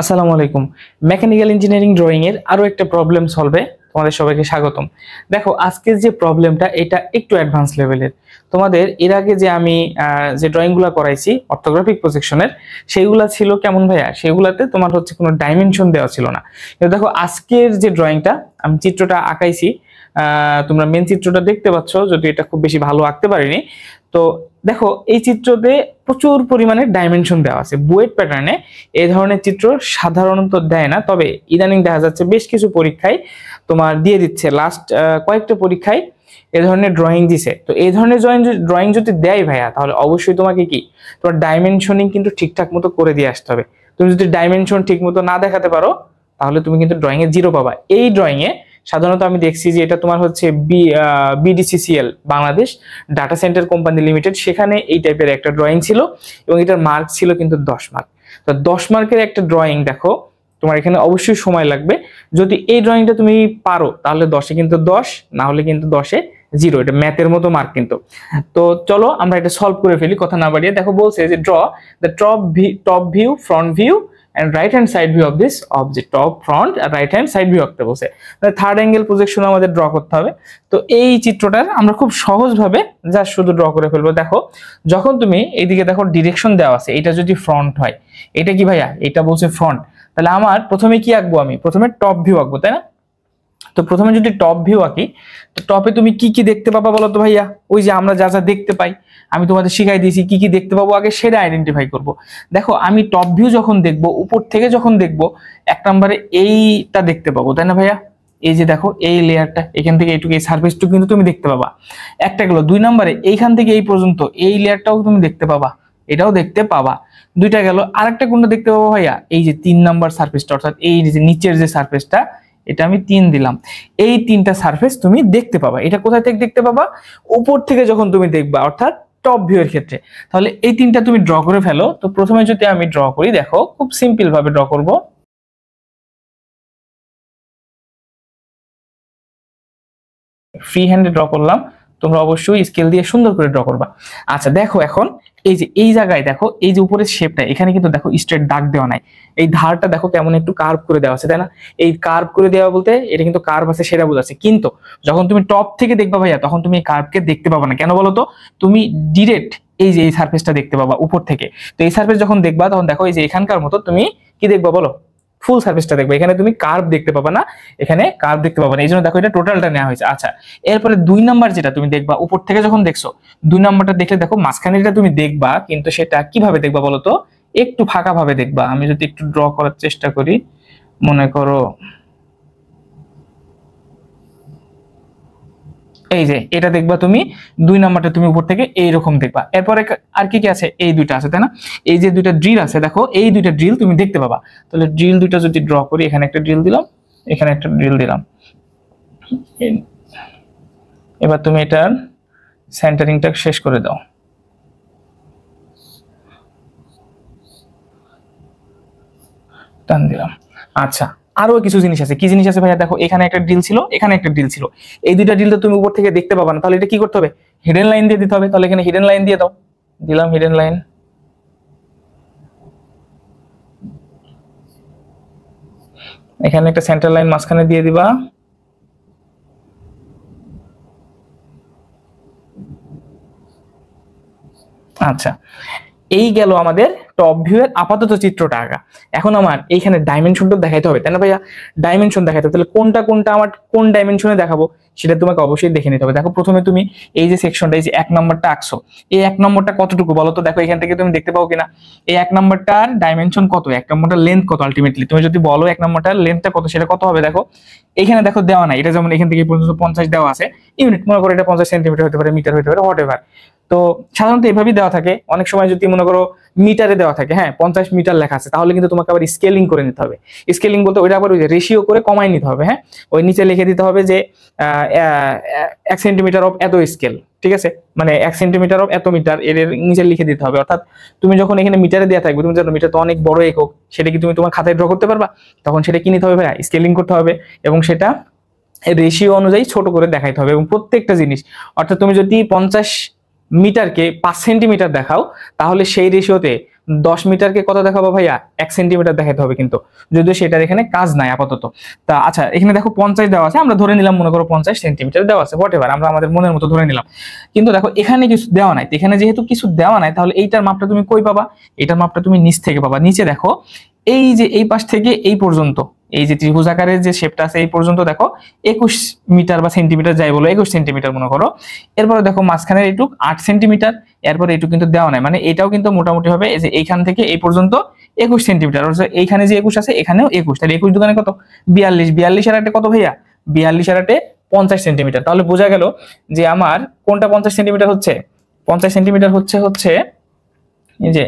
আসসালামু আলাইকুম। Mechanical engineering drawing এর আরো একটা প্রবলেম সলভে তোমাদের সবাইকে স্বাগতম। দেখো আজকের যে প্রবলেমটা এটা একটু অ্যাডভান্স লেভেলের। তোমাদের এর আগে যে আমি যে ড্রয়িংগুলো করাইছি অর্থোগ্রাফিক প্রজেকশনের সেইগুলা ছিল কেমন ভাইয়া, সেগুলাতে তোমার হচ্ছে কোনো ডাইমেনশন দেওয়া ছিল না। কিন্তু দেখো আজকের যে ড্রয়িংটা আমি চিত্রটা আঁকাইছি, তোমরা মেন চিত্রটা দেখতে পাচ্ছ, যদি এটা খুব বেশি ভালো আঁকতে পারিনি। তো দেখো এই চিত্রতে প্রচুর পরিমাণে ডাইমেনশন দেওয়া আছে। বুয়েট প্যাটার্নে এই ধরনের চিত্র সাধারণত দেয় না, তবে ইদানিং দেখা যাচ্ছে বেশ কিছু পরীক্ষায় তোমার দিয়ে দিচ্ছে। লাস্ট কয়েকটা পরীক্ষায় এ ধরনের ড্রয়িং দিছে। তো এই ধরনের ড্রয়িং যদি দেয় ভাইয়া, তাহলে অবশ্যই তোমাকে কি তোমার ডাইমেনশনিং কিন্তু ঠিকঠাক মতো করে দিয়ে আসতে হবে। তুমি যদি ডাইমেনশন ঠিক মতো না দেখাতে পারো, তাহলে তুমি কিন্তু ড্রয়িং এ 0 পাবা। এই ড্রয়িং এ সাধারণত আমি দেখছি যে এটা তোমার হচ্ছে BDCCL Bangladesh data centre company limited, সেখানে এই টাইপের একটা ড্রয়িং ছিল এবং এটার মার্ক ছিল কিন্তু 10 মার্ক। তো 10 মার্কের একটা ড্রয়িং দেখো, তোমার এখানে অবশ্যই সময় লাগবে। যদি এই ড্রয়িংটা তুমি পারো তাহলে 10-এ কিন্তু 10, না হলে কিন্তু 10-এ 0। এটা ম্যাথের মতো মার্ক কিন্তু। তো চলো আমরা এটা সলভ করে ফেলি কথা না বাড়িয়ে। দেখো বলছে যে draw the top view, front view and right hand side view of this object, top front আর right hand side view আঁকতে বলছে। থার্ড অ্যাঙ্গেল প্রজেকশন আমাদের ড্র করতে হবে। তো এই চিত্রটার আমরা খুব সহজভাবে জাস্ট শুধু ড্র করে ফেলবো। দেখো যখন তুমি এইদিকে দেখো ডিরেকশন দেওয়া আছে, এটা যদি ফ্রন্ট হয়, এটা কি ভাইয়া, এটা বলছে ফ্রন্ট, তাহলে আমার প্রথমে কি আঁকবো, আমি প্রথমে টপ ভিউ আঁকবো, তাই না? তো প্রথমে যদি টপ ভিউ আঁকি, তো টপে তুমি কি কি দেখতে পাবা বলো তো ভাইয়া? ওই যে আমরা যা যা দেখতে পাই, আমি তোমাদের শিখাই দিয়েছি কি কি দেখতে পাবো, আগে সেটা আইডেন্টিফাই করব। দেখো আমি টপ ভিউ যখন দেখবো, উপর থেকে যখন দেখবো, এক নম্বরে এইটা দেখতে পাবো, তাই না ভাইয়া? এই যে দেখো এই লেয়ারটা, এখান থেকে এইটুকু, এই সারফেসটুকু কিন্তু তুমি দেখতে পাবা। একটা গেল। 2 নম্বরে এইখান থেকে এই পর্যন্ত এই লেয়ারটাও তুমি দেখতে পাবা, এটাও দেখতে পাবা। 2টা গেল। আরেকটা কোনটা দেখতে পাবো ভাইয়া? এই যে 3 নাম্বার সারফেসটা, অর্থাৎ এই যে নিচের যে সারফেসটা, এটা আমি 3 দিলাম। এই 3টা সারফেস তুমি দেখতে পাবা। এটা কোথায় থেকে দেখতে পাবা? উপর থেকে যখন তুমি দেখবা, অর্থাৎ টপ ভিউ এর ক্ষেত্রে। তাহলে এই 3টা তুমি ড্র করে ফেলো। তো প্রথমে যদি আমি ড্র করি, দেখো খুব সিম্পল ভাবে ড্র করব। ফ্রি হ্যান্ডে ড্র করলাম, তোমরা অবশ্যই স্কেল দিয়ে সুন্দর করে ড্র করবা। আচ্ছা দেখো এখন এই যে এই জায়গায় দেখো, এই যে উপরের শেপটা, এখানে কিন্তু দেখো স্ট্রেট দাগ দেওয়া নাই। এই ধারটা দেখো কেমন একটু কার্ভ করে দেওয়া আছে, তাই না? এই কার্ভ করে দেওয়া বলতে এটা কিন্তু কার্ভ আছে সেটা বোঝাচ্ছে। কিন্তু যখন তুমি টপ থেকে দেখবা ভাইয়া, তখন তুমি এই কার্ভকে দেখতে পাবা না। কেন বলো তো? তুমি ডিরেক্ট এই যে এই সারফেসটা দেখতে পাবা উপর থেকে। তো এই সারফেস যখন দেখবা, তখন দেখো এই যে এখানকার মতো তুমি কি দেখবা বলো? ফুল সারফেসটা দেখবে। এখানে তুমি কার্ভ দেখতে পাবা না, এখানে কার্ভ দেখতে পাবা না। এই জন্য দেখো এটা টোটালটা নেওয়া হয়েছে। আচ্ছা এরপরে 2 নাম্বার যেটা তুমি দেখবা, উপর থেকে যখন দেখছো, 2 নাম্বারটা দেখলে দেখো মাঝখানে যেটা তুমি দেখবা, কিন্তু সেটা কিভাবে দেখবা বলো তো? একটু ফাঁকা ভাবে দেখবা। আমি যদি একটু ড্র করার চেষ্টা করি, মনে করো এই যে এটা দেখবা তুমি, 2 নাম্বারটা তুমি উপর থেকে এইরকম দেখবা। এরপরে আর কি কি আছে? এই 2টা আছে, তাই না? এই যে 2টা ড্রিল আছে, দেখো এই 2টা ড্রিল তুমি দেখতে পাবা। তাহলে ড্রিল 2টা যদি ড্র করি, এখানে একটা ড্রিল দিলাম, এখানে একটা ড্রিল দিলাম। এবার তুমি এটার সেন্টারিংটা শেষ করে দাও। টান দিলাম। আচ্ছা আরো কিছু জিনিস আছে। কি জিনিস আছে ভাইয়া? দেখো এখানে একটা ড্রিল ছিল, এখানে একটা ড্রিল ছিল। এই 2টা ড্রিল তো তুমি উপর থেকে দেখতে পাবা না, তাহলে এটা কি করতে হবে? হিডেন লাইন দিয়ে দিতে হবে। তাহলে এখানে হিডেন লাইন দিয়ে দাও। দিলাম হিডেন লাইন। এখানে একটা সেন্টার লাইন মাঝখানে দিয়ে দিবা। আচ্ছা এই গেল আমাদের টপ ভিউ এর আপাতত চিত্রটা আঁকা। এখন আমার এইখানে ডাইমেনশনটা দেখাইতে হবে, তাই না ভাইয়া? ডাইমেনশন দেখাইতে হবে। তাহলে কোনটা কোনটা আমার কোন ডাইমেনশনে দেখাবো সেটা তোমাকে অবশ্যই দেখে নিতে হবে। দেখো প্রথমে তুমি এই যে সেকশনটা, এই যে 1 নম্বরটা আঁকছো, এই 1 নম্বরটা কতটুকু বলো তো? দেখো এখান থেকে তুমি দেখতে পাও কিনা এই 1 নম্বরটার ডাইমেনশন কত, 1 নম্বরটার লেন্থ কত। আলটিমেটলি তুমি যদি বলো 1 নম্বরটার লেন্থটা কত, সেটা কত হবে? দেখো এখানে দেখো দেওয়া নাই। এটা যেমন এখান থেকে পর্যন্ত 50 দেওয়া আছে ইউনিট, মনে করো এটা 50 সেন্টিমিটার হতে পারে, মিটার হতে পারে, হোয়াট এভার। তো সাধারণত এভাবেই দেওয়া থাকে। অনেক সময় যদি মনে করো মিটারে দেওয়া থাকে, হ্যাঁ 50 মিটার লেখা আছে, তাহলে কিন্তু তোমাকে আবার স্কেলিং করে নিতে হবে। স্কেলিং বলতে ওইটা আবার ওই যে রেশিও করে কমাই নিতে হবে। হ্যাঁ ওই নিচে লিখে দিতে হবে যে 1 সেন্টিমিটার অফ এত স্কেল, ঠিক আছে? মানে 1 সেন্টিমিটার অফ এত মিটার, এর নিচে লিখে দিতে হবে। অর্থাৎ তুমি যখন এখানে মিটারে দেওয়া থাকবে, তুমি জানো মিটার তো অনেক বড় একক, সেটা কি তুমি তোমার খাতায় ড্র করতে পারবা? তখন সেটা কি নিতে হবে ভাই? স্কেলিং করতে হবে এবং সেটা রেশিও অনুযায়ী ছোট করে দেখাইতে হবে। এবং প্রত্যেকটা জিনিস, অর্থাৎ তুমি যদি 50 মিটারকে 5 সেন্টিমিটার দেখাও, তাহলে সেই রেশিওতে 10 মিটারকে কত দেখাবো ভাইয়া 1 সেন্টিমিটার দেখাতে হবে, কিন্তু যদিও সেটার এখানে কাজ নাই আপাতত। তা আচ্ছা, এখানে দেখো 50 দেওয়া আছে, আমরা ধরে নিলাম মনে করো 50 সেন্টিমিটার দেওয়া আছে, হোয়াটএভার, আমরা আমাদের মনের মতো ধরে নিলাম। কিন্তু দেখো এখানে কিছু দেওয়া নাই, এখানে যেহেতু কিছু দেওয়া নাই, তাহলে এইটার মাপটা তুমি কই পাবা? এইটার মাপটা তুমি নিচ থেকে পাবা। নিচে দেখো এই যে এই পাশ থেকে এই পর্যন্ত, এই যে ত্রিভুজ আকারের যে শেপটা আছে এই পর্যন্ত দেখো 21 মিটার বা সেন্টিমিটার যাই বলো, 21 সেন্টিমিটার মনে করো। এরপরে দেখো মাঝখানের এইটুক 8 সেন্টিমিটার, এরপর এইটুক কিন্তু দেওয়া নাই, মানে এটাও কিন্তু মোটামুটি হবে এই যে এইখান থেকে এই পর্যন্ত 21 সেন্টিমিটার, অর্থাৎ এইখানে যে 21 আছে এখানেও 21, তাহলে 21 দোকানে কত? 42, 42 এর আটে কত ভাইয়া? 42 এর আটে 50 সেন্টিমিটার। তাহলে বোঝা গেল যে আমার কোনটা 50 সেন্টিমিটার হচ্ছে? 50 সেন্টিমিটার হচ্ছে এই যে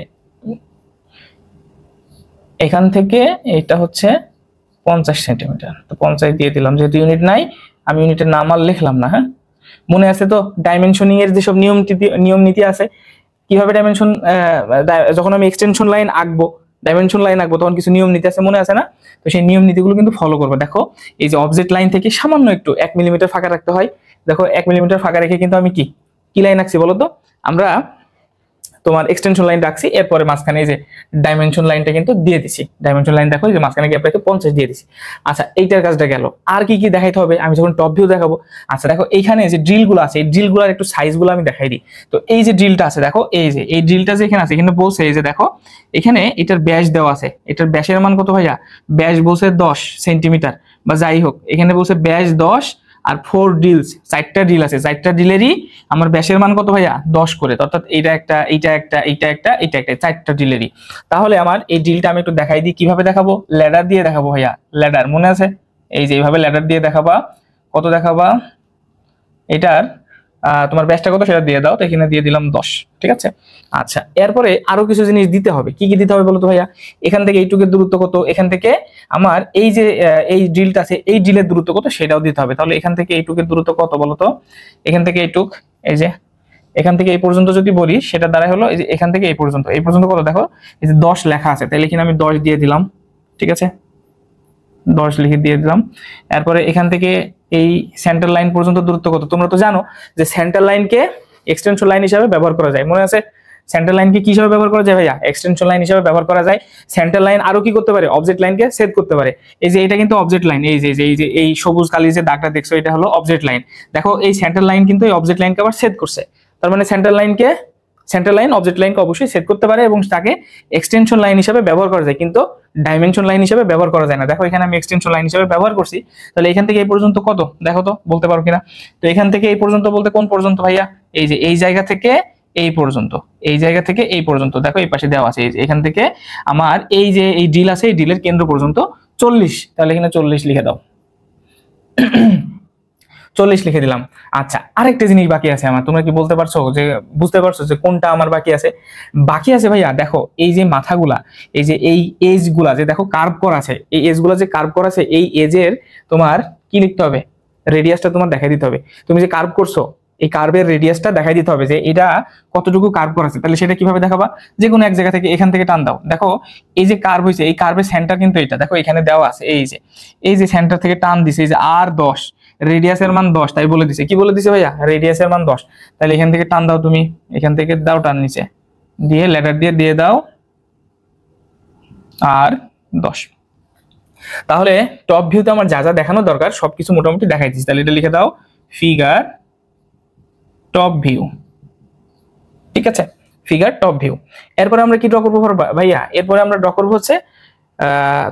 এখান থেকে এটা হচ্ছে 50 সেন্টিমিটার। তো 50 দিয়ে দিলাম, যেহেতু ইউনিট নাই আমি ইউনিটের নাম আর লিখলাম না। হ্যাঁ, মনে আছে তো ডাইমেনশনিং এর যেসব নিয়ম নীতি আছে, কিভাবে ডাইমেনশন, যখন আমি এক্সটেনশন লাইন আঁকবো, ডাইমেনশন লাইন আঁকবো, তখন কিছু নিয়ম নীতি আছে, মনে আছে না? তো সেই নিয়ম নীতিগুলো কিন্তু ফলো করবো। দেখো এই যে অবজেক্ট লাইন থেকে সামান্য একটু 1 মিলিমিটার ফাঁকা রাখতে হয়। দেখো 1 মিলিমিটার ফাঁকা রেখে কিন্তু আমি কি লাইন আঁকছি বলো তো? আমরা তোমার এক্সটেনশন লাইন রাখছি, এরপরে মাঝখানে এই যে ডাইমেনশন লাইনটা কিন্তু দিয়ে দিছি। ডাইমেনশন লাইন দেখো যে মাঝখানে গ্যাপ রেখে 50 দিয়ে দিছি। আচ্ছা, এইটার কাজটা গেল। আর কি কি দেখাইতে হবে আমি যখন টপ ভিউ দেখাবো? আচ্ছা দেখো এইখানে যে ড্রিলগুলো আছে, এই ড্রিলগুলোর একটু সাইজগুলো আমি দেখাই দিই। তো এই যে ড্রিলটা আছে দেখো, এই যে এই ড্রিলটা যে এখানে আছে, এখানে বলছে এই যে দেখো এখানে এটার ব্যাস দেওয়া আছে, এটার ব্যাসের মান কত ভাইয়া? ব্যাস বলছে 10 সেন্টিমিটার বা যাই হোক, এখানে বলছে ব্যাস 10 আর 4 ড্রিলস, 4টা ড্রিল আছে, 4টা ড্রিলেরই আমার ব্যাসের মান কত ভাইয়া? 10 করে, অর্থাৎ এইটা একটা, এইটা একটা, এইটা একটা, এইটা একটা, 4টা ড্রিলেরই। তাহলে আমার এই ড্রিলটা আমি একটু দেখাই দিই, কিভাবে দেখাবো? ল্যাডার দিয়ে দেখাবো ভাইয়া, ল্যাডার মনে আছে? এই যে এইভাবে ল্যাডার দিয়ে দেখাবা। কত দেখাবা? এটার তোমার ব্যাসটা কত সেটা দিয়ে দাও, তো এখানে দিয়ে দিলাম 10, ঠিক আছে। আচ্ছা, এরপরে আরো কিছু জিনিস দিতে হবে। কি কি দিতে হবে বলতো ভাইয়া? এখান থেকে এইটুকের দূরত্ব কত, এখান থেকে আমার এই যে এই ড্রিলটা আছে এই ড্রিলের দূরত্ব কত সেটাও দিতে হবে। তাহলে এখান থেকে এইটুকের দূরত্ব কত বলতো? এখান থেকে এইটুক, এই যে এখান থেকে এই পর্যন্ত যদি বলি সেটা দ্বারা হলো এই যে এখান থেকে এই পর্যন্ত কত দেখো, এই যে 10 লেখা আছে, তাহলে এখানে আমি 10 দিয়ে দিলাম, ঠিক আছে, 10 লিখে দিয়ে দিলাম। এরপরে এখান থেকে এই সেন্টার লাইন পর্যন্ত দূরত্ব কত? তোমরা তো জানো যে সেন্টার লাইনকে এক্সটেনশন লাইন হিসেবে ব্যবহার করা যায়, মনে আছে? সেন্টার লাইনকে কি হিসেবে ব্যবহার করা যায় ভাইয়া? এক্সটেনশন লাইন হিসেবে ব্যবহার করা যায়। সেন্টার লাইন আরো কি করতে পারে? অবজেক্ট লাইনকে সেট করতে পারে। এই যে এটা কিন্তু অবজেক্ট লাইন, এই সবুজ কালি যে দাগটা দেখছো এটা হলো অবজেক্ট লাইন। দেখো এই সেন্টার লাইন কিন্তু এই অবজেক্ট লাইনকে আবার সেট করছে, তার মানে সেন্টার লাইন অবজেক্ট লাইনকে অবশ্যই সেট করতে পারে এবং তাকে এক্সটেনশন লাইন হিসেবে ব্যবহার করা যায়, কিন্তু ডাইমেনশন লাইন হিসেবে ব্যবহার করা যায় না। দেখো এখানে আমি এক্সটেনশন লাইন হিসেবে ব্যবহার করছি, তাহলে এখান থেকে এই পর্যন্ত কত দেখো তো, বলতে পারো কিনা? তো এখান থেকে এই পর্যন্ত বলতে কোন পর্যন্ত ভাইয়া? এই যে এই জায়গা থেকে এই পর্যন্ত, এই জায়গা থেকে এই পর্যন্ত, দেখো এই পাশে দেওয়া আছে, এই যে এখান থেকে আমার এই যে এই ড্রিল আছে এই ড্রিলের কেন্দ্র পর্যন্ত 40, তাহলে এখানে 40 লিখে দাও। 40 লিখে দিলাম। আচ্ছা, আরেকটা জিনিস বাকি আছে আমার, তোমরা কি বলতে পারছো যে বুঝতে পারছো যে কোনটা আমার বাকি আছে? বাকি আছে ভাইয়া দেখো এই যে মাথাগুলা, এই যে এই এজ গুলা যে দেখো কার্ভ করা আছে, এই এজ গুলা যে কার্ভ করা আছে, এই এজের তোমার কি লিখতে হবে? রেডিয়াসটা তোমার দেখাই দিতে হবে। তুমি যে কার্ভ করছো এই কার্ভের রেডিয়াসটা দেখাই দিতে হবে যে এটা কতটুকু কার্ভ করা আছে। তাহলে সেটা কিভাবে দেখাবা? যে কোনো এক জায়গা থেকে এখান থেকে টান দাও। দেখো এই যে কার্ভ হয়েছে, এই কার্ভের সেন্টার কিন্তু এটা, দেখো এখানে দেওয়া আছে, এই যে সেন্টার থেকে টান দিছে, এই যে আর 10, রেডিয়াসের মান 10, তাই বলে দিছে। কি বলে দিছে ভাইয়া? রেডিয়াসের মান 10। তাহলে এখান থেকে টান দাও, তুমি এখান থেকে দাও টান নিচে দিয়ে, লেটার দিয়ে দাও আর 10। তাহলে টপ ভিউতে আমার যা যা দেখানো দরকার সবকিছু মোটামুটি দেখাই দিচ্ছি। তাহলে এটা লিখে দাও, ফিগার টপ ভিউ, ঠিক আছে, ফিগার টপ ভিউ। এরপরে আমরা কি ড্র করবো ভাইয়া? এরপরে আমরা ড্র করবো হচ্ছে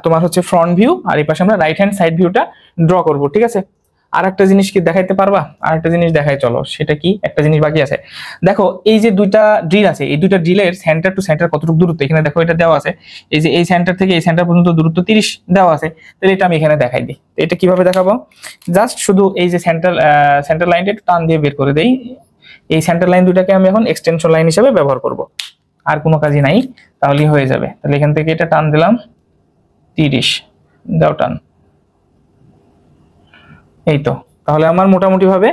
তোমার হচ্ছে ফ্রন্ট ভিউ, আর এই পাশে আমরা রাইট হ্যান্ড সাইড ভিউটা ড্র করব, ঠিক আছে। আর একটা জিনিস কি দেখাইতে পারবা? আর একটা জিনিস দেখাই, চলো সেটা কি, একটা জিনিস বাকি আছে। দেখো এই যে দুইটা ড্রিল আছে, এই দুইটা ড্রিলের সেন্টার টু সেন্টার কতটুকু দূরত্ব, এখানে দেখো এটা দেওয়া আছে, এই যে এই সেন্টার থেকে এই সেন্টার পর্যন্ত দূরত্ব 30 দেওয়া আছে। তাহলে এটা আমি এখানে দেখাই দিই। তো এটা কিভাবে দেখাবো? জাস্ট শুধু এই যে সেন্টার লাইনটা একটু টান দিয়ে বের করে দেই। এই সেন্টার লাইন দুটাকে আমি এখন এক্সটেনশন লাইন হিসেবে ব্যবহার করব, আর কোনো কাজই নাই, তাহলেই হয়ে যাবে। তাহলে এখান থেকে এটা টান দিলাম 30, দাও টান, এই তো। তাহলে আমার মোটামুটি ভাবে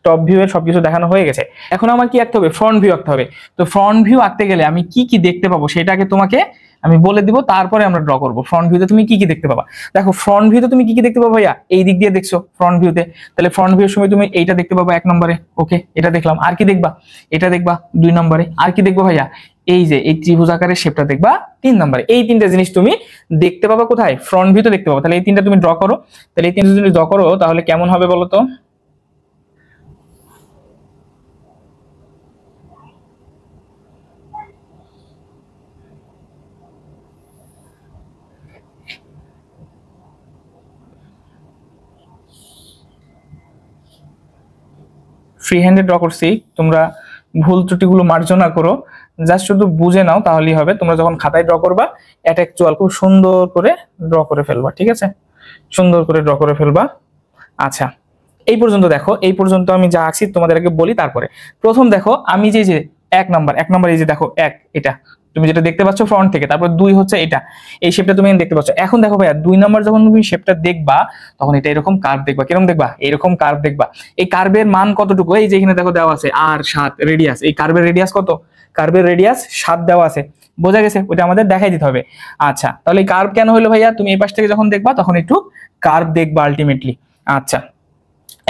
টপ ভিউ এর সবকিছু দেখানো হয়ে গেছে। এখন আমার কি আঁকতে হবে? ফ্রন্ট ভিউ আঁকতে হবে। তো ফ্রন্ট ভিউ আঁকতে গেলে আমি কি কি দেখতে পাবো সেটাকে তোমাকে আমি বলে দিব, তারপরে আমরা ড্র করবো। ফ্রন্ট ভিউতে তুমি কি কি দেখতে পাবা? দেখো ফ্রন্ট ভিউতে তুমি কি কি দেখতে পাবা ভাইয়া? এই দিক দিয়ে দেখছো ফ্রন্ট ভিউতে, তাহলে ফ্রন্ট ভিউর সময় তুমি এইটা দেখতে পাবা 1 নম্বরে। ওকে, এটা দেখলাম। আর কি দেখবা? এটা দেখবা 2 নম্বরে। আর কি দেখবা ভাইয়া? এই যে এই ত্রিভুজ আকারের শেপটা দেখবা 3 নম্বরে। এই তিনটা জিনিস তুমি দেখতে পাবা কোথায়? ফ্রন্ট ভিউতে দেখতে পাবা। তাহলে এই তিনটা তুমি ড্র করো। তাহলে এই তিনটা যদি ড্র করো তাহলে কেমন হবে বলো তো? ফ্রি হ্যান্ডে ড্র করছি, তোমরা ভুল ত্রুটিগুলো মার্জনা করো, জাস্ট শুধু বুঝে নাও তাহলেই হবে। তোমরা যখন খাতায় ড্র করবা অ্যাকচুয়াল খুব সুন্দর করে ড্র করে ফেলবা, ঠিক আছে? সুন্দর করে ড্র করে ফেলবা। আচ্ছা, এই পর্যন্ত দেখো, এই পর্যন্ত আমি যা আঁকছি তোমাদেরকে বলি। তারপরে প্রথম দেখো আমি যে যে 1 নাম্বার এই যে দেখো 1, এটা তুমি যেটা দেখতে পাচ্ছ ফ্রন্ট থেকে, তারপর 2 হচ্ছে এটা, এই শেপটা তুমি দেখতে পাচ্ছ। এখন দেখো ভাইয়া 2 নাম্বার যখন তুমি শেপটা দেখবা তখন এটা এরকম কার্ভ দেখবা। কিরকম দেখবা? এরকম কার্ভ দেখবা। এই কার্ভের মান কতটুকু? এই যে এখানে দেখো দেওয়া আছে R7 রেডিয়াস। এই কার্ভের রেডিয়াস কত? কার্ভের রেডিয়াস 7 দেওয়া আছে। বোঝা গেছে? ওটা আমাদের দেখাই দিতে হবে। আচ্ছা, তাহলে এই কার্ভ কেন হলো ভাইয়া? তুমি এই পাশ থেকে যখন দেখবা তখন একটু কার্ভ দেখবা আলটিমেটলি। আচ্ছা,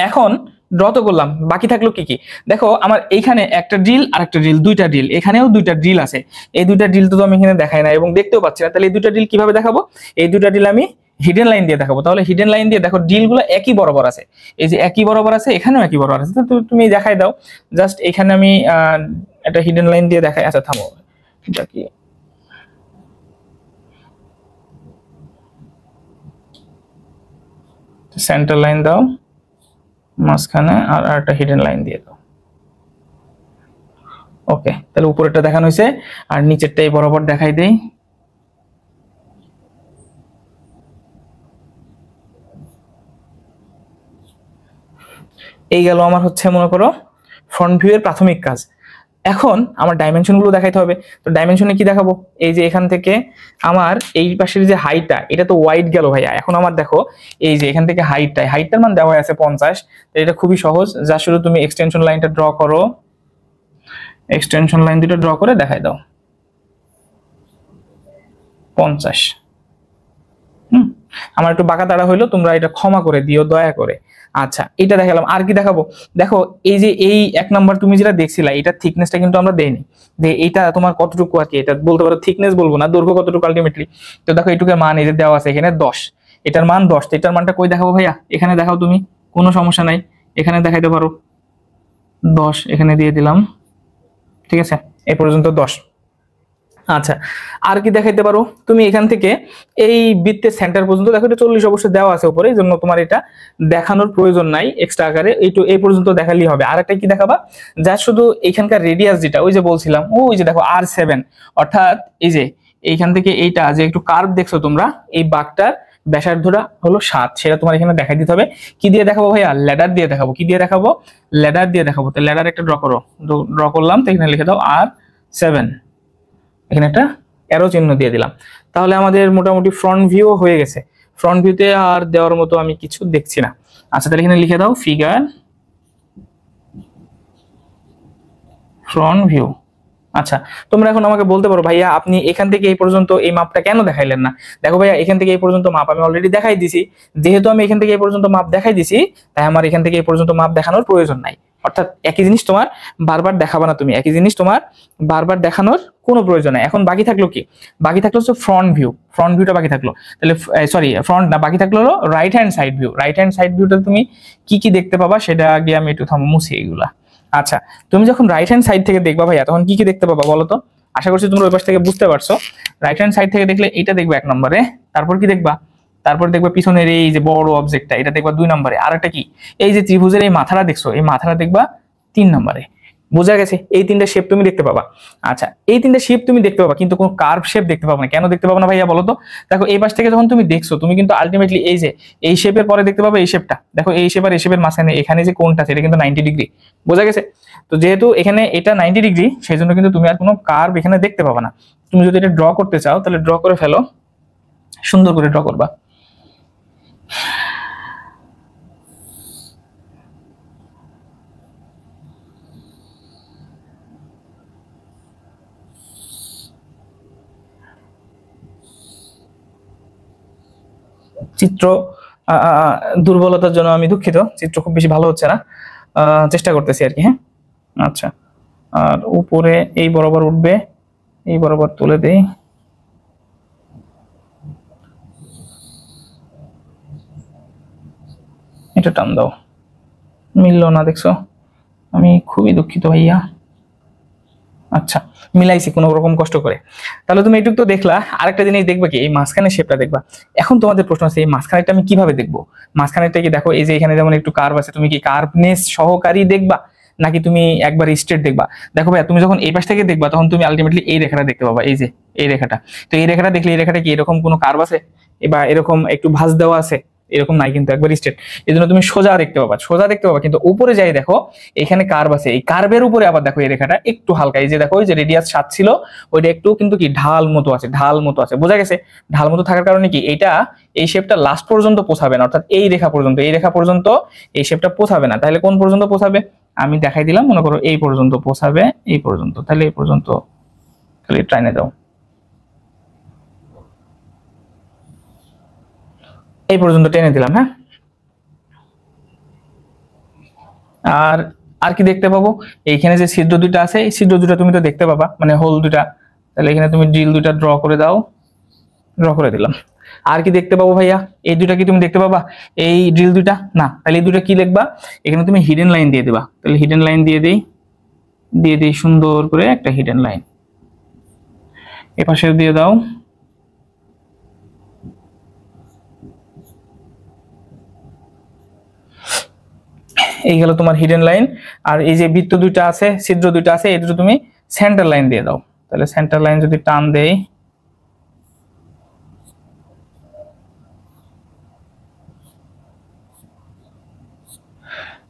এখন ড্র তো করলাম, বাকি থাকলো কি কি? দেখো আমার এইখানে একটা ড্রিল আর একটা ড্রিল, দুইটা ড্রিল, এখানেও দুইটা ড্রিল আছে। এই দুইটা ড্রিল তো আমি এখানে দেখাই না এবং দেখতেও পাচ্ছি না। তাহলে এই দুইটা ড্রিল কিভাবে দেখাবো? এই দুইটা ড্রিল আমি হিডেন লাইন দিয়ে দেখাবো। তাহলে হিডেন লাইন দিয়ে দেখো ড্রিলগুলো একই বরাবর আছে, এই যে একই বরাবর আছে, এখানেও একই বরাবর আছে। তো তুমি দেখাই দাও। জাস্ট এখানে আমি একটা হিডেন লাইন দিয়ে দেখাই। আচ্ছা থামো, এটা কি সেন্টার লাইন দাও মাঝখানে, আর একটা হিডেন লাইন দিয়ে দাও। ওকে, তাহলে উপরেরটা দেখানো হয়েছে আর নিচেরটাই বরাবর দেখাই দেই। এই গেল আমার হচ্ছে মনে করো ফ্রন্ট ভিউ এর প্রাথমিক কাজ। এখন আমার ডাইমেনশন গুলো দেখাইতে হবে। তো ডাইমেনশনে কি দেখাবো? এই যে এখান থেকে আমার এই পাশের যে হাইটটা, এটা তো ওয়াইড গেল ভাইয়া। এখন আমার দেখো এই যে এখান থেকে হাইটটার মান দেওয়া আছে 50। তো এটা খুবই সহজ, যা শুধু তুমি এক্সটেনশন লাইনটা ড্র করো, এক্সটেনশন লাইন দুটো ড্র করে দেখাই দাও 50। আমার একটু বাঁকা তাড়া হইলো, তোমরা এটা ক্ষমা করে দিও দয়া করে। আচ্ছা, এটা দেখালাম। আর কি দেখাবো? দেখো এই যে এই 1 নাম্বার তুমি যেটা দেখছিলা, এটা থিকনেসটা কিন্তু আমরা দেইনি। যে এটা তোমার কতটুকু আর কি, এটা বলতে পারো থিকনেস বলবো না, দৈর্ঘ্য কতটুকু আলটিমেটলি। তো দেখো এইটুকুর মান এই যে দেওয়া আছে এখানে 10, এটার মান 10। তো এটার মানটা কই দেখাবো ভাইয়া? এখানে দেখাও তুমি, কোনো সমস্যা নাই, এখানে দেখাইতে পারো 10, এখানে দিয়ে দিলাম, ঠিক আছে? এই পর্যন্ত 10। আচ্ছা, আর কি দেখাইতে পারো তুমি? এখান থেকে এই বৃত্তের সেন্টার পর্যন্ত দেখো, এটা 40 অবশ্যই দেওয়া আছে উপরে, এই জন্য তোমার এটা দেখানোর প্রয়োজন নাই এক্সট্রা আকারে, এইটু এই পর্যন্ত দেখালেই হবে। আর একটা কি দেখাবা? যা শুধু এখানকার রেডিয়াস যেটা, ওই যে বলছিলাম, ওই যে দেখো R7, অর্থাৎ এই যে এইখান থেকে এইটা যে একটু কার্ভ দেখছো তোমরা, এই বাঁকটার ব্যাসার্ধটা হলো 7, সেটা তোমার এখানে দেখাই দিতে হবে। কি দিয়ে দেখাবো ভাইয়া? ল্যাডার দিয়ে দেখাবো। কি দিয়ে দেখাবো? ল্যাডার দিয়ে দেখাবো। তো ল্যাডার একটা ড্র করো, ড্র করলাম, তো এখানে লিখে দাও R7, এখানে একটা অ্যারো চিহ্ন দিয়ে দিলাম। তাহলে আমাদের মোটামুটি ফ্রন্ট ভিউ হয়ে গেছে। ফ্রন্ট ভিউতে আর দেওয়ার মতো আমি কিছু দেখছি না। আচ্ছা, তাহলে এখানে লিখে দাও ফিগার ফ্রন্ট ভিউ। আচ্ছা, তোমরা এখন আমাকে বলতে পারো ভাইয়া আপনি এখান থেকে এই পর্যন্ত এই মাপটা কেন দেখাইলেন না? দেখো ভাইয়া, এখান থেকে এই পর্যন্ত মাপ আমি অলরেডি দেখাই দিছি। যেহেতু আমি এখান থেকে এই পর্যন্ত মাপ দেখাই দিছি, তাই আমার এখান থেকে এই পর্যন্ত মাপ দেখানোর প্রয়োজন নাই। অর্থাৎ একই জিনিস তোমার বারবার দেখাবা না, তুমি একই জিনিস তোমার বারবার দেখানোর কোনো প্রয়োজন নাই। এখন বাকি থাকলো কি? বাকি থাকলো হচ্ছে ফ্রন্ট ভিউ। ফ্রন্ট ভিউটা বাকি থাকলো। তাহলে সরি, ফ্রন্ট না, বাকি থাকলো হলো right hand side view. Right hand side ভিউটা তুমি কি কি দেখতে পাবা সেটা আগে আমি একটু মুছি এগুলা। আচ্ছা, তুমি যখন রাইট হ্যান্ড সাইড থেকে দেখবা ভাইয়া, তখন কি কি দেখতে পাবা বলো তো? আশা করছি তোমরা ওই পাশ থেকে বুঝতে পারছো। রাইট হ্যান্ড সাইড থেকে দেখলে এটা দেখবা 1 নম্বরে, তারপর কি দেখবা? তারপর দেখবা পিছনের এই যে বড় অবজেক্টটা, এটা দেখবা 2 নম্বরে। আর একটা কি? এই যে ত্রিভুজের এই মাথাটা দেখছো, এই মাথাটা দেখবা 3 নম্বরে। বোঝা গেছে? এই তিনটা শেপ তুমি দেখতে পাবা। আচ্ছা, এই তিনটা শেপ তুমি দেখতে পাবা, কিন্তু কোনো কার্ভ শেপ দেখতে পাবা না। কেন দেখতে পাবা না ভাইয়া বলো তো? দেখো এই পাশ থেকে যখন তুমি দেখছো, তুমি কিন্তু আলটিমেটলি এই যে এই শেপের পরে দেখতে পাবে এই শেপটা। দেখো এই শেপ আর এই শেপের মাঝখানে এখানে যে কোণটা আছে, এটা কিন্তু 90 ডিগ্রি। বোঝা গেছে? তো যেহেতু এখানে এটা 90 ডিগ্রি, সেই জন্য কিন্তু তুমি আর কোনো কার্ভ এখানে দেখতে পাবা না। তুমি যদি এটা ড্র করতে চাও তাহলে ড্র করে ফেলো, সুন্দর করে ড্র করবা। চিত্র দুর্বলতার জন্য আমি দুঃখিত, চিত্র খুব বেশি ভালো হচ্ছে না, চেষ্টা করতেছি আর কি। হ্যাঁ, আচ্ছা, আর উপরে এই বরাবর উঠবে, এই বরাবর তুলে দেই। এটা টান দাও, মিললো না, দেখছো? আমি খুবই দুঃখিত ভাইয়া। আচ্ছা, মিলাইছি কোনো রকম কষ্ট করে। তাহলে তুমি এইটুকু তো দেখলা, আরেকটা জিনিস দেখবে কি, এই মাঝখানে শেপটা দেখবা। এখন তোমাদের প্রশ্ন আছে, এই মাঝখানেটা আমি কিভাবে দেখবো? মাঝখানেটা কি দেখো, এই যে এখানে যেমন একটু কার্ভ আছে, তুমি কি কার্ভনেস সহকারী দেখবা নাকি তুমি একবার স্ট্রেট দেখবা? দেখো ভাইয়া, তুমি যখন এই পাশ থেকে দেখবা তখন তুমি আলটিমেটলি এই রেখাটা দেখতে পাবা, এই যে এই রেখাটা। তো এই রেখাটা দেখলে, এই রেখাটা কি এরকম কোনো কার্ভ আছে বা এরকম একটু ভাঁজ দেওয়া আছে? এরকম নাই, কিন্তু একবার স্ট্রেট। এই জন্য তুমি সোজা দেখতে পাবা, সোজা দেখতে পাবা। কিন্তু উপরে যাই দেখো, এখানে কার্ভ আছে, এই কার্ভের উপরে আবার দেখো এই রেখাটা একটু হালকা, এই যে দেখো, এই যে রেডিয়াস 7 ছিল, ওইটা একটু কিন্তু কি ঢাল মতো আছে, ঢাল মতো আছে, বোঝা গেছে? ঢাল মতো থাকার কারণে কি এটা, এই শেপটা লাস্ট পর্যন্ত পৌঁছাবে না, অর্থাৎ এই রেখা পর্যন্ত, এই রেখা পর্যন্ত এই শেপটা পৌঁছাবে না। তাহলে কোন পর্যন্ত পৌঁছাবে? আমি দেখাই দিলাম, মনে করো এই পর্যন্ত পৌঁছাবে, এই পর্যন্ত। তাহলে এই পর্যন্ত খালি ট্রাইনে দাও, এই পর্যন্ত টেনে দিলাম। হ্যাঁ, আর আর কি দেখতে পাবো? এইখানে যে ছিদ্র দুইটা আছে, এই ছিদ্র দুইটা তুমি তো দেখতে পাবা, মানে হোল দুইটা। তাহলে এখানে তুমি ড্রিল দুইটা ড্র করে দাও, ড্র করে দিলাম। আর কি দেখতে পাবো ভাইয়া? এই দুইটা কি তুমি দেখতে পাবা? এই ড্রিল দুইটা না, তাহলে এই দুইটা কি লিখবা? এখানে তুমি হিডেন লাইন দিয়ে দিবা। তাহলে হিডেন লাইন দিয়ে দিই সুন্দর করে একটা হিডেন লাইন, এপাশে দিয়ে দাও। এই গেল তোমার হিডেন লাইন। আর এই যে বৃত্ত দুইটা আছে, ছিদ্র দুইটা আছে, এই দুটো তুমি সেন্টার লাইন দিয়ে দাও। তাহলে সেন্টার লাইন যদি টান দেই,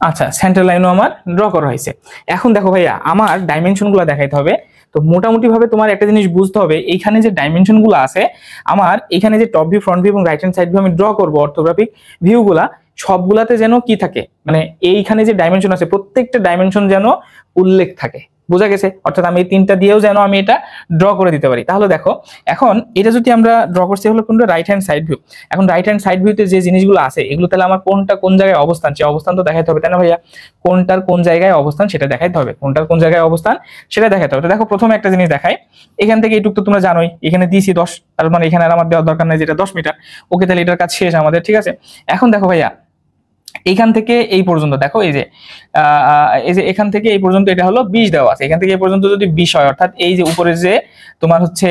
আচ্ছা, সেন্টার লাইনও আমার ড্র করা হয়েছে। এখন দেখো ভাইয়া, আমার ডাইমেনশন গুলো দেখাইতে হবে। তো মোটামুটি ভাবে তোমার একটা জিনিস বুঝতে হবে, এইখানে যে ডাইমেনশন গুলো আছে আমার, এখানে যে টপ ভিউ, ফ্রন্ট ভিউ এবং রাইট হ্যান্ড সাইড ভিউ আমি ড্র করবো, অর্থোগ্রাফিক ভিউ গুলা, সবগুলাতে যেন কি থাকে, মানে এইখানে যে ডাইমেনশন আছে প্রত্যেকটা ডাইমেনশন যেন উল্লেখ থাকে, বোঝা গেছে? অর্থাৎ আমি এই তিনটা দিয়েও যেন আমি এটা ড্র করে দিতে পারি। তাহলে দেখো, এখন এটা যদি আমরা ড্র করছি হলো কোনটা, রাইট হ্যান্ড সাইড ভিউ। এখন রাইট হ্যান্ড সাইড ভিউতে যে জিনিসগুলো আছে, এগুলো তাহলে আমার কোনটা কোন জায়গায় অবস্থান, সে অবস্থান তো দেখাইতে হবে, তাই না ভাইয়া? কোনটার কোন জায়গায় অবস্থান সেটা দেখাইতে হবে, কোনটার কোন জায়গায় অবস্থান সেটা দেখাইতে হবে। তো দেখো, প্রথমে একটা জিনিস দেখাই, এখান থেকে এইটুকু তো তোমরা জানোই, এখানে দিয়েছি 10, তার মানে এখানে আর আমার দেওয়ার দরকার নাই, যেটা 10 মিটার। ওকে, তাহলে এটার কাজ শেষ আমাদের, ঠিক আছে? এখন দেখো ভাইয়া, এইখান থেকে এই পর্যন্ত দেখো, এই যে এখান থেকে এই পর্যন্ত এটা হলো 20 দেওয়া আছে। এখান থেকে এই পর্যন্ত যদি 20 হয়, অর্থাৎ এই যে উপরে যে তোমার হচ্ছে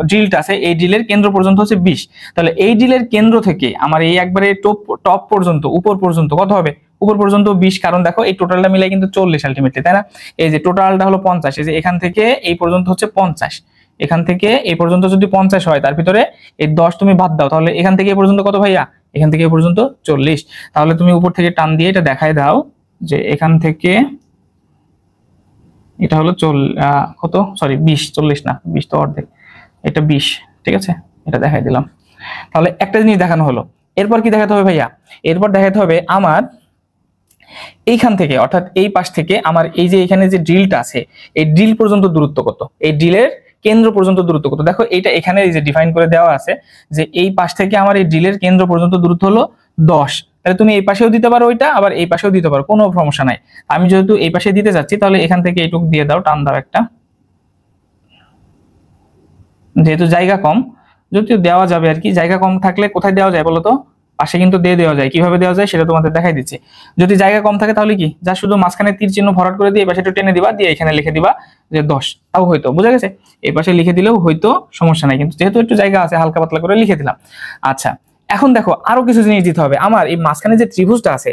ড্রিলটা আছে, এই ড্রিলের কেন্দ্র পর্যন্ত হচ্ছে 20। তাহলে এই ড্রিলের কেন্দ্র থেকে আমার এই একবারে টপ পর্যন্ত, উপর পর্যন্ত কত হবে? উপর পর্যন্ত 20, কারণ দেখো এই টোটালটা মিলাই কিন্তু 40 আলটিমেটলি, তাই না? এই যে টোটালটা হলো 50, এই যে এখান থেকে এই পর্যন্ত হচ্ছে 50, এখান থেকে এই পর্যন্ত যদি 50 হয়, তার ভিতরে এই 10 তুমি বাদ দাও, তাহলে এখান থেকে এই পর্যন্ত কত ভাইয়া? এখান থেকে এই পর্যন্ত 40। তাহলে তুমি উপর থেকে টান দিয়ে এটা দেখায় দাও যে এখান থেকে এটা হলো কত, সরি 20, 40 না, 20 তো অর্ধেক, এটা 20, ঠিক আছে? এটা দেখাই দিলাম। তাহলে একটা জিনিস দেখানো হলো। এরপর কি দেখাতে হবে ভাইয়া? এরপর দেখাতে হবে আমার এইখান থেকে, অর্থাৎ এই পাশ থেকে আমার এই যে এখানে যে ড্রিলটা আছে, এই ড্রিল পর্যন্ত দূরত্ব কত, এই ড্রিলের কেন্দ্র পর্যন্ত দূরত্ব কত। দেখো, এটা এখানে এই যে ডিফাইন করে দেওয়া আছে যে এই পাশ থেকে আমার এই ড্রিলের কেন্দ্র পর্যন্ত দূরত্ব হলো 10। তাহলে তুমি এই পাশেও দিতে পারো ওইটা, আবার এই পাশেও দিতে পারো, কোনো সমস্যা নাই। আমি যেহেতু এই পাশে দিতে যাচ্ছি, তাহলে এখান থেকে এইটুকু দিয়ে দাও, টান দাও একটা, যেহেতু জায়গা কম, যদিও দেওয়া যাবে আর কি। জায়গা কম থাকলে কোথায় দেওয়া যায় বলো তো? পাশে কিন্তু দিয়ে দেওয়া যায়। কিভাবে দেওয়া যায় সেটা তোমাদের দেখাই দিচ্ছি। যদি জায়গা কম থাকে তাহলে কি, যা শুধু মাঝখানে তীর চিহ্ন ভরাট করে দিয়ে এই পাশে একটু টেনে দিবা, দিয়ে এখানে লিখে দিবা যে 10, তাও হয়তো, বোঝা গেছে? এই পাশে লিখে দিলেও হয়তো সমস্যা নাই, কিন্তু যেহেতু একটু জায়গা আছে হালকা পাতলা করে লিখে দিলাম। আচ্ছা, এখন দেখো আরো কিছু জিনিস দিতে হবে। আমার এই মাঝখানে যে ত্রিভুজটা আছে,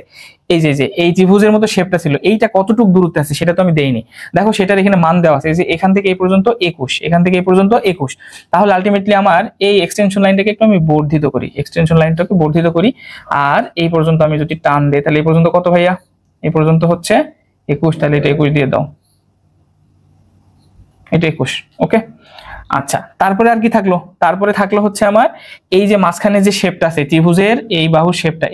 এই যে এই ত্রিভুজের মতো শেপটা ছিল, এইটা কতটুকু দূরত্বে আছে সেটা তো আমি দেইনি। দেখো, সেটার এখানে মান দেওয়া আছে, যে এখান থেকে এই পর্যন্ত 21, এখান থেকে এই পর্যন্ত 21। তাহলে আলটিমেটলি আমার এই এক্সটেনশন লাইনটাকে একটু আমি বর্ধিত করি, এক্সটেনশন লাইনটাকে বর্ধিত করি। আর এই পর্যন্ত আমি যদি টান দেই, তাহলে এই পর্যন্ত কত ভাইয়া? এই পর্যন্ত হচ্ছে 21, তাহলে এটা 21 দিয়ে দাও, এটা 21। ওকে, আচ্ছা, তারপরে আর কি থাকলো? তারপরে থাকলো হচ্ছে আমার এই যে মাঝখানে যে শেপটা আছে ত্রিভুজের, এই বাহুর শেপটা,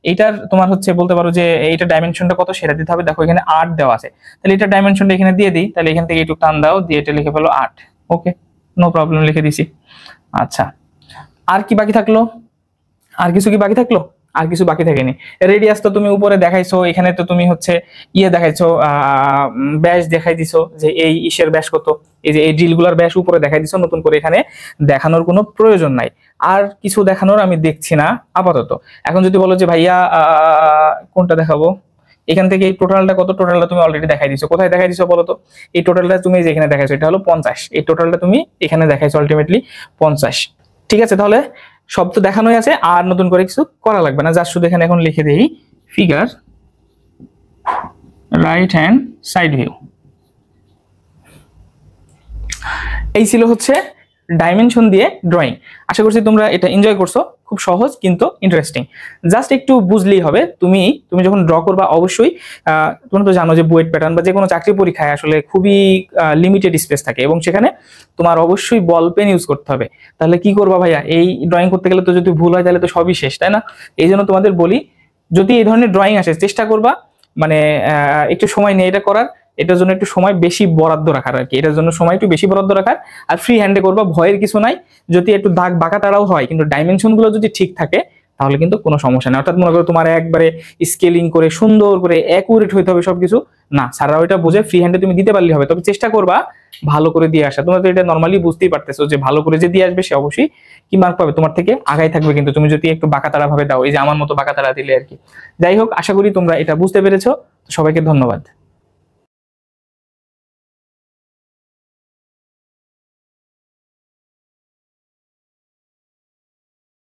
এইটার তোমার হচ্ছে বলতে পারো যে এইটা ডাইমেনশনটা কত সেটা দিতে হবে। দেখো, এখানে 8 দেওয়া আছে, তাহলে এটা ডাইমেনশনটা এখানে দিয়ে দিই। তাহলে এখান থেকে একটু টান দাও, দিয়ে এটা লিখে ফেলো 8। ওকে, নো প্রবলেম, লিখে দিছি। আচ্ছা, আর কি বাকি থাকলো? আর কিছু কি বাকি থাকলো? আর কিছু বাকি থাকেনি। রেডিয়াস তো তুমি উপরে দেখাইছো, এখানে তো তুমি হচ্ছে দেখাইছো, ব্যাস দেখাই দিছো যে এই ইসের ব্যাস কত, এই যে এই ড্রিলগুলোর ব্যাস উপরে দেখাই দিছো, নতুন করে এখানে দেখানোর কোনো প্রয়োজন নাই। আর কিছু দেখানোর আমি দেখছি না আপাতত। এখন যদি বলো যে ভাইয়া কোনটা দেখাবো, এখান থেকে এই টোটালটা কত, টোটালটা তুমি অলরেডি দেখাই দিছো। কোথায় দেখাই দিছো বলো তো? এই টোটালটা তুমি যেখানে দেখাইছো এটা হলো 50, এই টোটালটা তুমি এখানে দেখাইছো আলটিমেটলি 50। ঠিক আছে, তাহলে সব তো দেখানোই আছে, আর নতুন করে কিছু করা লাগবে না। জাস্ট শুধু এখানে এখন লিখে দেই figure right hand side view. এই ছিল হচ্ছে ডাইমেনশন দিয়ে ড্রয়িং। আশা করছি তোমরা এটা এনজয় করছো। খুব সহজ কিন্তু ইন্টারেস্টিং, জাস্ট একটু বুঝলেই হবে। তুমি যখন ড্র করবা অবশ্যই তোমরা তো জানো যে বুয়েট প্যাটার্ন বা যে কোনো চাকরি পরীক্ষায় আসলে খুবই লিমিটেড স্পেস থাকে, এবং সেখানে তোমার অবশ্যই বল পেন ইউজ করতে হবে। তাহলে কি করবা ভাইয়া, এই ড্রয়িং করতে গেলে তো যদি ভুল হয় তাহলে তো সবই শেষ, তাই না? এই জন্য তোমাদের বলি, যদি এই ধরনের ড্রয়িং আসে চেষ্টা করবা মানে একটু সময় নিয়ে এটা করার, এটার জন্য একটু সময় বেশি বরাদ্দ রাখার আর কি, এটার জন্য সময় একটু বেশি বরাদ্দ রাখার। আর ফ্রি হ্যান্ডে করবা, ভয়ের কিছু নাই। যদি একটু দাগ বাঁকা তাড়াও হয়, কিন্তু ডাইমেনশন গুলো যদি ঠিক থাকে তাহলে কিন্তু কোনো সমস্যা নেই। অর্থাৎ মনে করো তোমার একবারে স্কেলিং করে সুন্দর করে অ্যাকুরেট হইতে হবে সবকিছু না, স্যাররা ওইটা বুঝে ফ্রি হ্যান্ডে তুমি দিতে পারলে হবে। তবে চেষ্টা করবা ভালো করে দিয়ে আসা। তোমরা তো এটা নর্মালি বুঝতেই পারতেছো যে ভালো করে যে দিয়ে আসবে সে অবশ্যই কি মার্ক পাবে, তোমার থেকে আগাই থাকবে। কিন্তু তুমি যদি একটু বাঁকাতাড়া ভাবে দাও, এই যে আমার মতো বাঁকাতাড়া দিলে আর কি। যাই হোক, আশা করি তোমরা এটা বুঝতে পেরেছো। সবাইকে ধন্যবাদ।